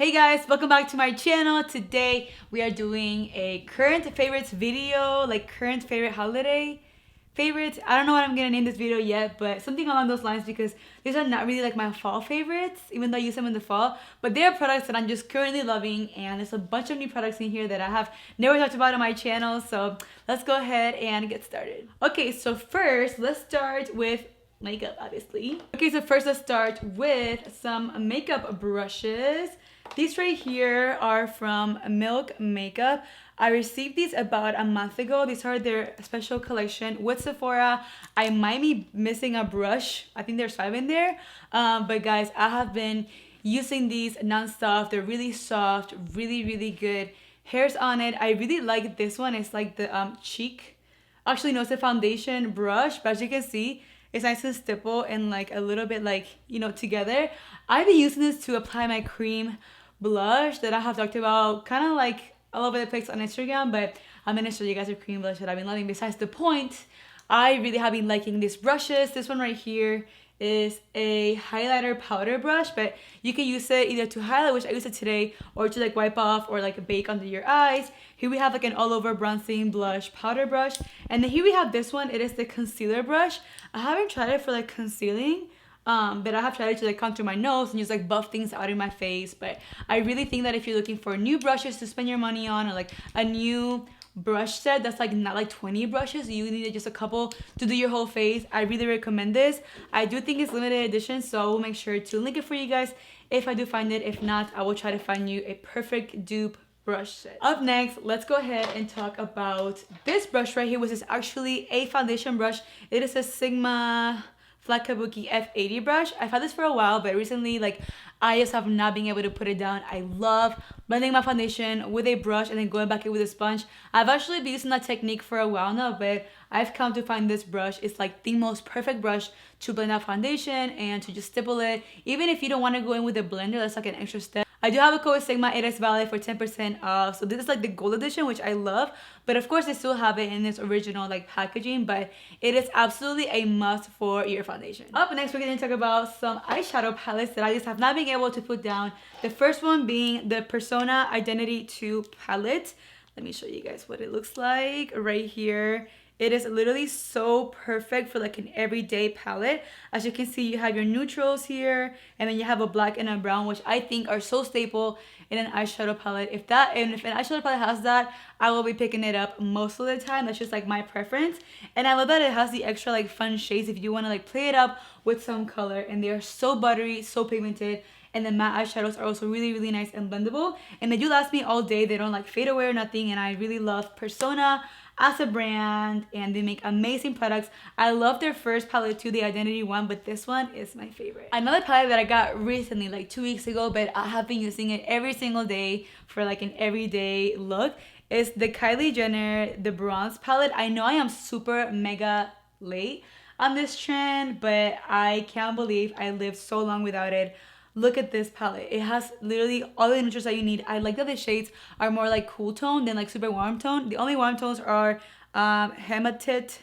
Hey guys, welcome back to my channel. Today we are doing a current favorites video, like current favorite holiday favorites. I don't know what I'm gonna name this video yet, but something along those lines, because these are not really like my fall favorites, even though I use them in the fall, but they are products that I'm just currently loving, and there's a bunch of new products in here that I have never talked about on my channel. So let's go ahead and get started. Okay, so first let's start with makeup, obviously. Okay, so first let's start with some makeup brushes. These right here are from Milk Makeup. I received these about a month ago. These are their special collection with Sephora. I might be missing a brush. I think there's 5 in there. But guys, I have been using these non-stop. They're really soft, really good. Hairs on it. I really like this one. It's like the cheek. Actually, no, it's a foundation brush, but as you can see, it's nice and stipple and like a little bit like, you know, together. I've been using this to apply my cream blush that I have talked about kind of like all over the place on Instagram, but I'm gonna show you guys a cream blush that I've been loving. Besides the point, I really have been liking these brushes. This one right here is a highlighter powder brush, but you can use it either to highlight, which I use it today, or to like wipe off or like bake under your eyes. Here we have like an all over bronzing blush powder brush, and then here we have this one. It is the concealer brush. I haven't tried it for like concealing, but I have tried it to like contour my nose and just like buff things out in my face. But I really think that if you're looking for new brushes to spend your money on, or like a new brush set that's like not like 20 brushes, you need just a couple to do your whole face, I really recommend this. I do think it's limited edition, so I will make sure to link it for you guys if I do find it. If not, I will try to find you a perfect dupe brush set. Up next, let's go ahead and talk about this brush right here, which is actually a foundation brush. It is a Sigma Flat Kabuki F80 brush. I've had this for a while, but recently like I just have not been able to put it down. I love blending my foundation with a brush and then going back in with a sponge. I've actually been using that technique for a while now, but I've come to find this brush is like the most perfect brush to blend out foundation and to just stipple it. Even if you don't want to go in with a blender, that's like an extra step. I do have a code with Sigma. It is valid for 10% off. So this is like the gold edition, which I love. But of course, they still have it in its original like packaging. But it is absolutely a must for your foundation. Up next, we're going to talk about some eyeshadow palettes that I just have not been able to put down. The first one being the Persona Identity 2 palette. Let me show you guys what it looks like right here. It is literally so perfect for like an everyday palette. As you can see, you have your neutrals here, and then you have a black and a brown, which I think are so staple in an eyeshadow palette. If an eyeshadow palette has that, I will be picking it up most of the time. That's just like my preference. And I love that it has the extra like fun shades if you want to like play it up with some color. And they are so buttery, so pigmented. And the matte eyeshadows are also really nice and blendable. And they do last me all day. They don't like fade away or nothing. And I really love Persona as a brand, and they make amazing products. I love their first palette too, the Identity one, but this one is my favorite. Another palette that I got recently, like 2 weeks ago, but I have been using it every single day for like an everyday look, is the Kylie Jenner, the bronze palette. I know I am super mega late on this trend, but I can't believe I lived so long without it. Look at this palette. It has literally all the neutrals that you need. I like that the shades are more like cool tone than like super warm tone. The only warm tones are hematite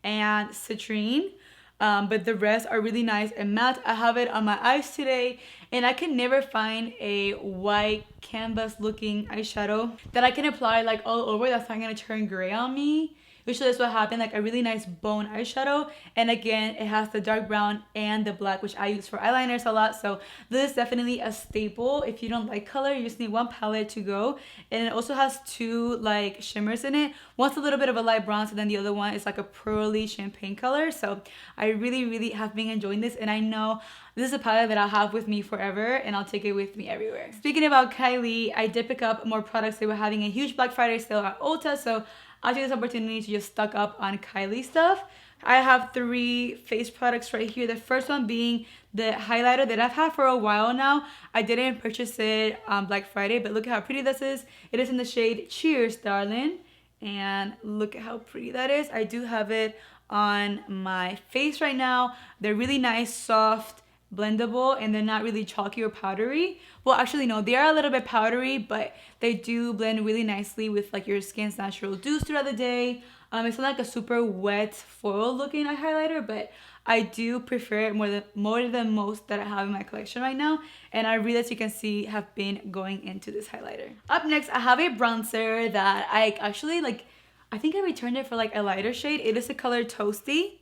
and citrine. But the rest are really nice and matte. I have it on my eyes today, and I can never find a white canvas looking eyeshadow that I can apply like all over that's not gonna turn gray on me. Usually that's what happened, like a really nice bone eyeshadow. And again, it has the dark brown and the black, which I use for eyeliners a lot. So this is definitely a staple. If you don't like color, you just need one palette to go. And it also has 2 like shimmers in it. One's a little bit of a light bronze, and then the other one is like a pearly champagne color. So I really have been enjoying this, and I know this is a palette that I'll have with me forever, and I'll take it with me everywhere. Speaking about Kylie, I did pick up more products. They were having a huge Black Friday sale at Ulta, so I'll take this opportunity to just stock up on Kylie stuff. I have 3 face products right here. The first one being the highlighter that I've had for a while now. I didn't purchase it on Black Friday, but look at how pretty this is. It is in the shade Cheers, Darling. And look at how pretty that is. I do have it on my face right now. They're really nice, soft, blendable, and they're not really chalky or powdery. Well, actually no, they are a little bit powdery, but they do blend really nicely with like your skin's natural dews throughout the day. It's not like a super wet foil looking highlighter, but I do prefer it more than most that I have in my collection right now. And I really, as you can see, have been going into this highlighter. Up next, I have a bronzer that I actually like, I think I returned it for like a lighter shade. It is the color Toasty.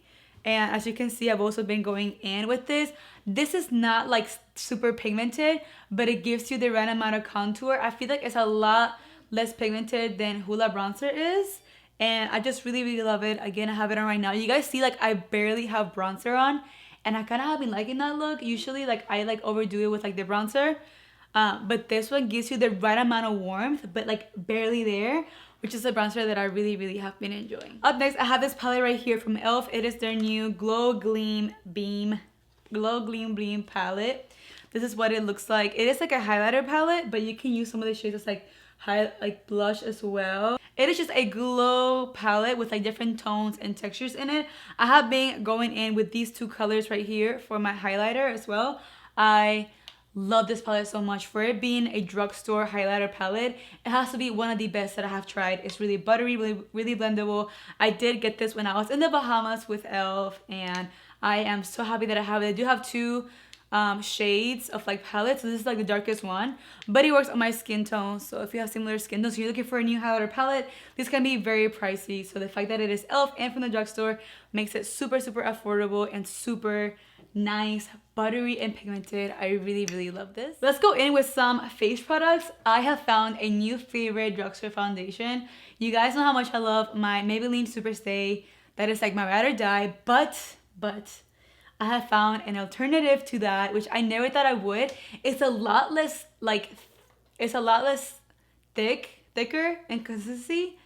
And as you can see, I've also been going in with this. This is not like super pigmented, but it gives you the right amount of contour. I feel like it's a lot less pigmented than Hoola bronzer is. And I just really, really love it. Again, I have it on right now. You guys see like I barely have bronzer on. And I kind of have been liking that look. Usually like I like overdo it with like the bronzer. But this one gives you the right amount of warmth, but like barely there, which is a bronzer that I really, really have been enjoying. Up next, I have this palette right here from e.l.f. It is their new Glow Gleam Beam palette. This is what it looks like. It is like a highlighter palette, but you can use some of the shades as like blush as well. It is just a glow palette with like different tones and textures in it. I have been going in with these two colors right here for my highlighter as well. I love this palette so much. For it being a drugstore highlighter palette, it has to be one of the best that I have tried. It's really buttery, really blendable. I did get this when I was in the Bahamas with e.l.f. and I am so happy that I have it. I do have two shades of like palettes, so this is like the darkest one, but it works on my skin tone. So if you have similar skin tones, so you're looking for a new highlighter palette, this can be very pricey. So the fact that it is e.l.f. and from the drugstore makes it super, super affordable and super nice, buttery and pigmented. I really, really love this. Let's go in with some face products. I have found a new favorite drugstore foundation. You guys know how much I love my Maybelline Superstay. That is like my ride or die, but I have found an alternative to that, which I never thought I would. It's a lot less thicker in consistency,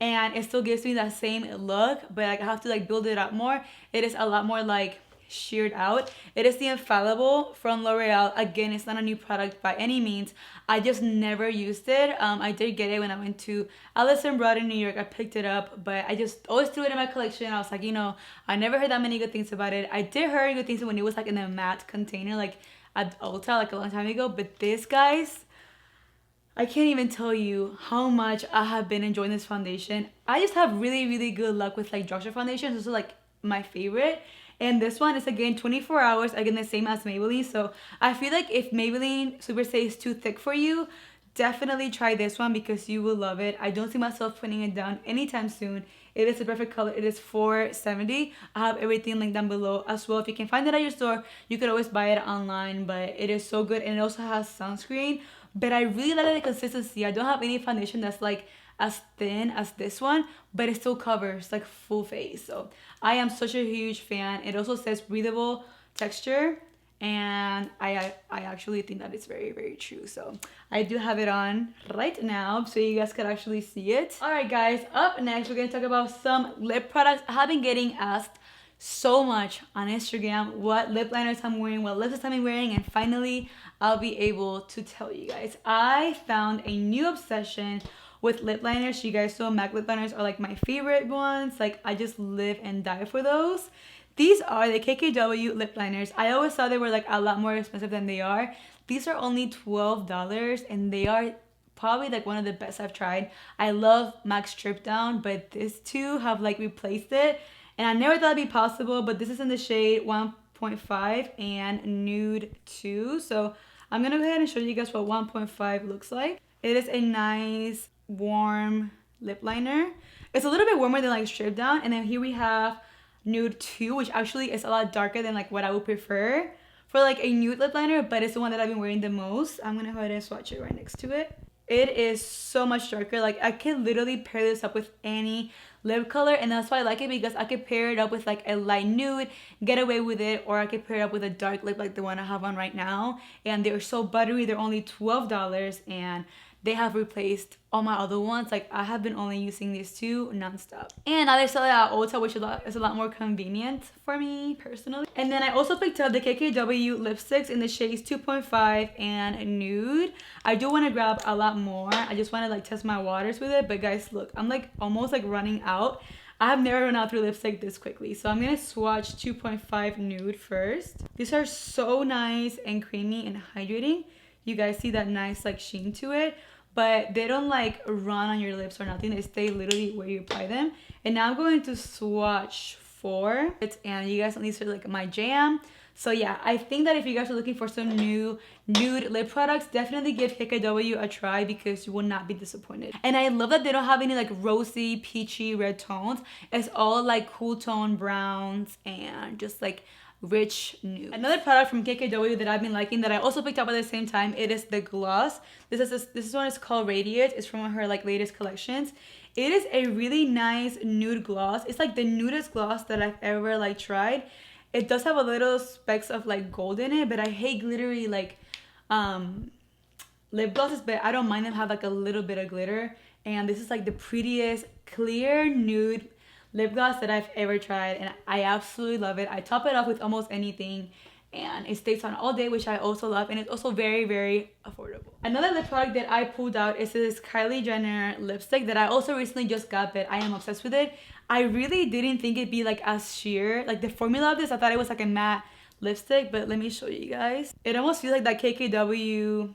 and it still gives me that same look, but like I have to like build it up more. It is a lot more like sheared out. It is the Infallible from L'Oreal. Again, it's not a new product by any means. I just never used it. I did get it when I went to Allison Broad in New York. I picked it up, but I just always threw it in my collection. I was like, you know, I never heard that many good things about it. I did hear good things when it was like in a matte container, like at Ulta, like a long time ago. But this, guys, I can't even tell you how much I have been enjoying this foundation. I just have really, really good luck with like drugstore foundations. This is like my favorite. And this one is again 24 hours, again the same as Maybelline. So I feel like if Maybelline Superstay is too thick for you, definitely try this one because you will love it. I don't see myself putting it down anytime soon. It is the perfect color. It is $4.70. I have everything linked down below as well. If you can find it at your store, you could always buy it online, but it is so good. And it also has sunscreen, but I really like the consistency. I don't have any foundation that's like as thin as this one, but it still covers like full face. So I am such a huge fan. It also says breathable texture, and I actually think that it's very, very true. So I do have it on right now so you guys could actually see it. All right, guys, up next we're gonna talk about some lip products. I have been getting asked so much on Instagram what lip liners I'm wearing, what lipsticks I'm wearing, and finally I'll be able to tell you guys. I found a new obsession with lip liners. You guys know MAC lip liners are like my favorite ones. Like I just live and die for those. These are the KKW lip liners. I always thought they were like a lot more expensive than they are. These are only $12 and they are probably like one of the best I've tried. I love MAC Strip Down, but these two have like replaced it. And I never thought it'd be possible, but this is in the shade 1.5 and Nude 2. So I'm gonna go ahead and show you guys what 1.5 looks like. It is a nice warm lip liner. It's a little bit warmer than like Strip Down. And then here we have Nude 2, which actually is a lot darker than like what I would prefer for like a nude lip liner, but it's the one that I've been wearing the most. I'm gonna go ahead and swatch it right next to it. It is so much darker. Like I can literally pair this up with any lip color, and that's why I like it, because I could pair it up with like a light nude, get away with it, or I could pair it up with a dark lip like the one I have on right now. And they're so buttery. They're only $12, and they have replaced all my other ones. Like I have been only using these two nonstop. And now they sell it at Ulta, which is a lot more convenient for me personally. And then I also picked up the KKW lipsticks in the shades 2.5 and Nude. I do want to grab a lot more. I just want to like test my waters with it. But guys, look, I'm like almost like running out. I have never run out through lipstick this quickly. So I'm going to swatch 2.5 Nude first. These are so nice and creamy and hydrating. You guys see that nice like sheen to it, but they don't like run on your lips or nothing. They stay literally where you apply them. And now I'm going to swatch before. And you guys, these are like my jam. So yeah, I think that if you guys are looking for some new nude lip products, definitely give KKW a try because you will not be disappointed. And I love that they don't have any like rosy, peachy, red tones. It's all like cool tone browns and just like rich nude. Another product from KKW that I've been liking that I also picked up at the same time, it is the gloss. This one is called Radiate. It's from her like latest collections. It is a really nice nude gloss. It's like the nudest gloss that I've ever like tried. It does have a little specks of like gold in it, but I hate glittery like lip glosses, but I don't mind them have like a little bit of glitter. And this is like the prettiest clear nude lip gloss that I've ever tried, and I absolutely love it. I top it off with almost anything and it stays on all day, which I also love, and it's also very, very affordable. Another lip product that I pulled out is this Kylie Jenner lipstick that I also recently just got, but I am obsessed with it. I really didn't think it'd be like as sheer, like the formula of this, I thought it was like a matte lipstick, but let me show you guys. It almost feels like that KKW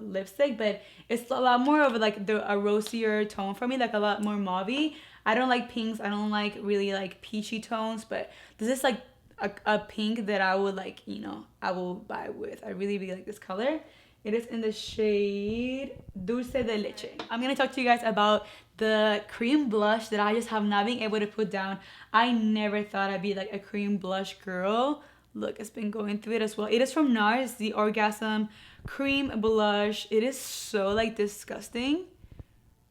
lipstick, but it's a lot more of like a rosier tone for me, like a lot more mauvey. I don't like pinks, I don't like really like peachy tones, but this is like a pink that I would like, you know, I will buy with. I really, really like this color. It is in the shade Dulce de Leche. I'm gonna talk to you guys about the cream blush that I just have not been able to put down. I never thought I'd be like a cream blush girl. Look, it's been going through it as well. It is from NARS, the Orgasm Cream Blush. It is so like disgusting,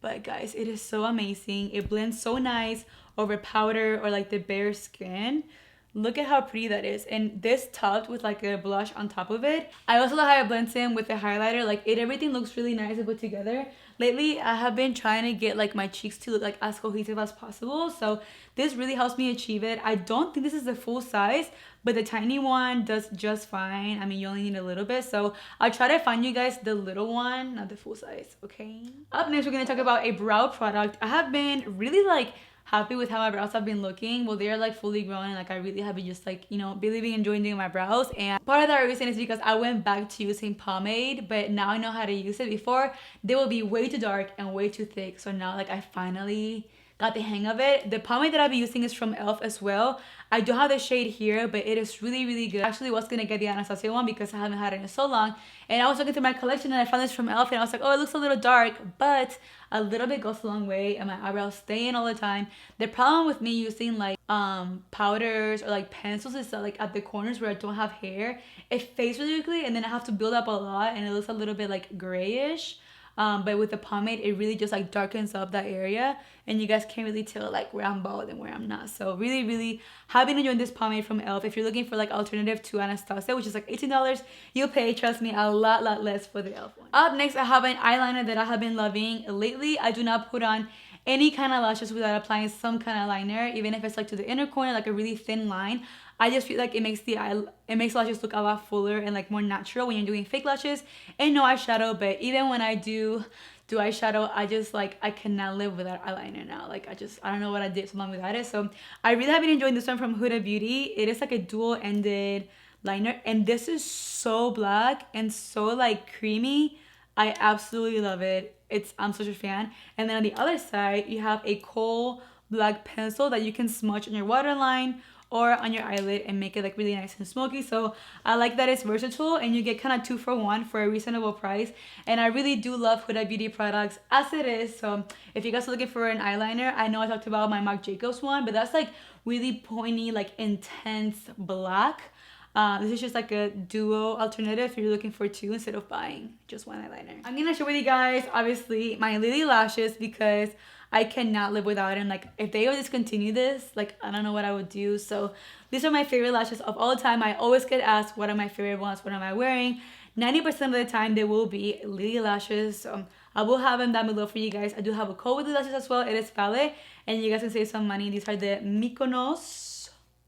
but guys, it is so amazing. It blends so nice over powder or like the bare skin. Look at how pretty that is, and this topped with like a blush on top of it. I also love how it blends in with the highlighter. Like everything looks really nice and put together. Lately I have been trying to get like my cheeks to look like as cohesive as possible, so this really helps me achieve it. I don't think this is the full size, but the tiny one does just fine. I mean, you only need a little bit, so I'll try to find you guys the little one, not the full size, okay? Up next, we're gonna talk about a brow product. I have been really like happy with how my brows have been looking. Well, they're like fully grown, and like I really have been just like, you know, really enjoying doing my brows. And part of that reason is because I went back to using pomade, but now I know how to use it. Before, they will be way too dark and way too thick, so now like I finally got the hang of it. The pomade that I'll be using is from e.l.f. as well. I do have the shade here, but it is really good. I actually was gonna get the Anastasia one because I haven't had it in so long, and I was looking through my collection and I found this from e.l.f. and I was like, oh, it looks a little dark, but a little bit goes a long way and my eyebrows stay in all the time. The problem with me using like powders or like pencils is that like at the corners where I don't have hair, it fades really quickly, and then I have to build up a lot and it looks a little bit like grayish. But with the pomade, it really just like darkens up that area, and you guys can't really tell like where I'm bald and where I'm not. So really have been enjoying this pomade from e.l.f. If you're looking for like alternative to Anastasia, which is like $18, you'll pay, trust me, a lot less for the e.l.f. one. Up next, I have an eyeliner that I have been loving lately. I do not put on any kind of lashes without applying some kind of liner, even if it's like to the inner corner, like a really thin line. I just feel like it makes lashes look a lot fuller and like more natural when you're doing fake lashes and no eyeshadow. But even when I do eyeshadow, I just like, I cannot live without eyeliner now. Like I don't know what I did so long without it. So I really have been enjoying this one from Huda Beauty. It is like a dual-ended liner, and this is so black and so like creamy. I absolutely love it. I'm such a fan. And then on the other side, you have a coal black pencil that you can smudge on your waterline or on your eyelid and make it like really nice and smoky. So I like that it's versatile and you get kind of 2 for 1 for a reasonable price. And I really do love Huda Beauty products as it is. So if you guys are looking for an eyeliner, I know I talked about my Marc Jacobs one, but that's like really pointy, like intense black. This is just like a duo alternative if you're looking for 2 instead of buying just 1 eyeliner. I'm gonna share with you guys, obviously, my Lily lashes because I cannot live without them. Like if they would discontinue this, like I don't know what I would do. So these are my favorite lashes of all time. I always get asked what are my favorite ones, what am I wearing. 90% of the time they will be Lily lashes. I will have them down below for you guys. I do have a code with the lashes as well. It is valid and you guys can save some money. These are the Mykonos.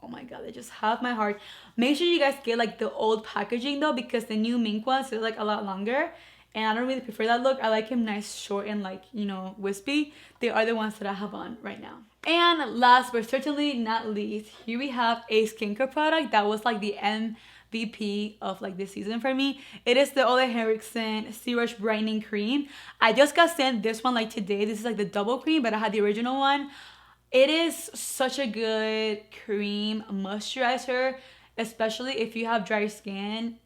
Oh my god, they just have my heart. Make sure you guys get like the old packaging though, because the new mink ones are like a lot longer. And I don't really prefer that look. I like him nice, short, and like, you know, wispy. They are the ones that I have on right now. And last but certainly not least, here we have a skincare product that was like the MVP of like this season for me. It is the Ole Henriksen Sea-Rush Brightening Cream. I just got sent this one like today. This is like the double cream, but I had the original one. It is such a good cream moisturizer, especially if you have dry skin.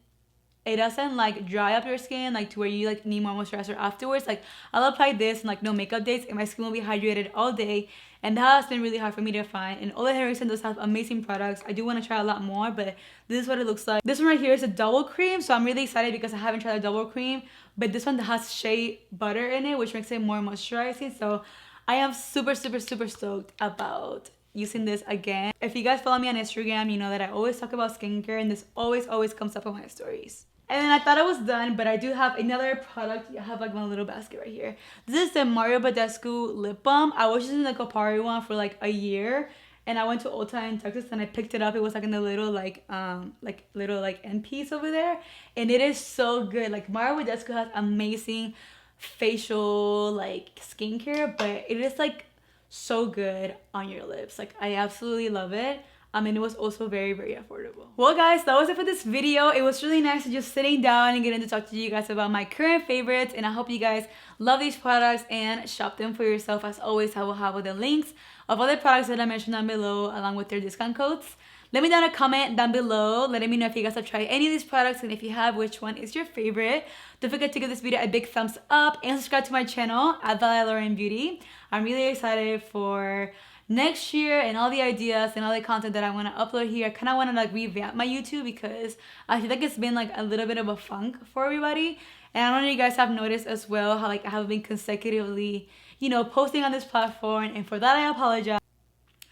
It doesn't like dry up your skin like to where you like need more moisturizer afterwards. Like I'll apply this in like no makeup days and my skin will be hydrated all day, and that has been really hard for me to find. And Ole Henriksen does have amazing products. I do want to try a lot more, but this is what it looks like. This one right here is a double cream, so I'm really excited because I haven't tried a double cream, but this one has shea butter in it, which makes it more moisturizing. So I am super stoked about using this again. If you guys follow me on Instagram, you know that I always talk about skincare, and this always comes up on my stories. And then I thought I was done, but I do have another product. I have like my little basket right here. This is the Mario Badescu lip balm. I was using the Kopari one for like a year, and I went to Ulta in Texas and I picked it up. It was like in the little little end piece over there, and it is so good. Like Mario Badescu has amazing facial like skincare, but it is like so good on your lips. Like I absolutely love it. And it was also very affordable. Well guys, that was it for this video. It was really nice to just sitting down and getting to talk to you guys about my current favorites, and I hope you guys love these products and shop them for yourself. As always, I will have the links of other products that I mentioned down below along with their discount codes. Let me down a comment down below letting me know if you guys have tried any of these products, and if you have, which one is your favorite. Don't forget to give this video a big thumbs up and subscribe to my channel at Valeria Beauty. I'm really excited for next year and all the ideas and all the content that I want to upload here. I kind of want to like revamp my YouTube because I feel like it's been like a little bit of a funk for everybody. And I don't know if you guys have noticed as well how like I have been consecutively, you know, posting on this platform, and for that I apologize.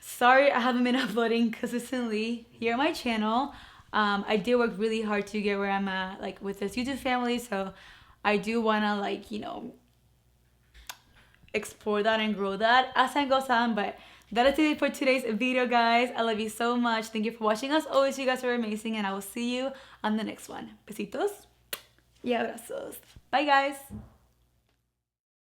Sorry I haven't been uploading consistently here on my channel. I did work really hard to get where I'm at like with this YouTube family, so I do want to like, you know, explore that and grow that as time goes on. But that is it for today's video, guys. I love you so much. Thank you for watching. As always, you guys are amazing, and I will see you on the next one. Besitos y abrazos. Bye, guys.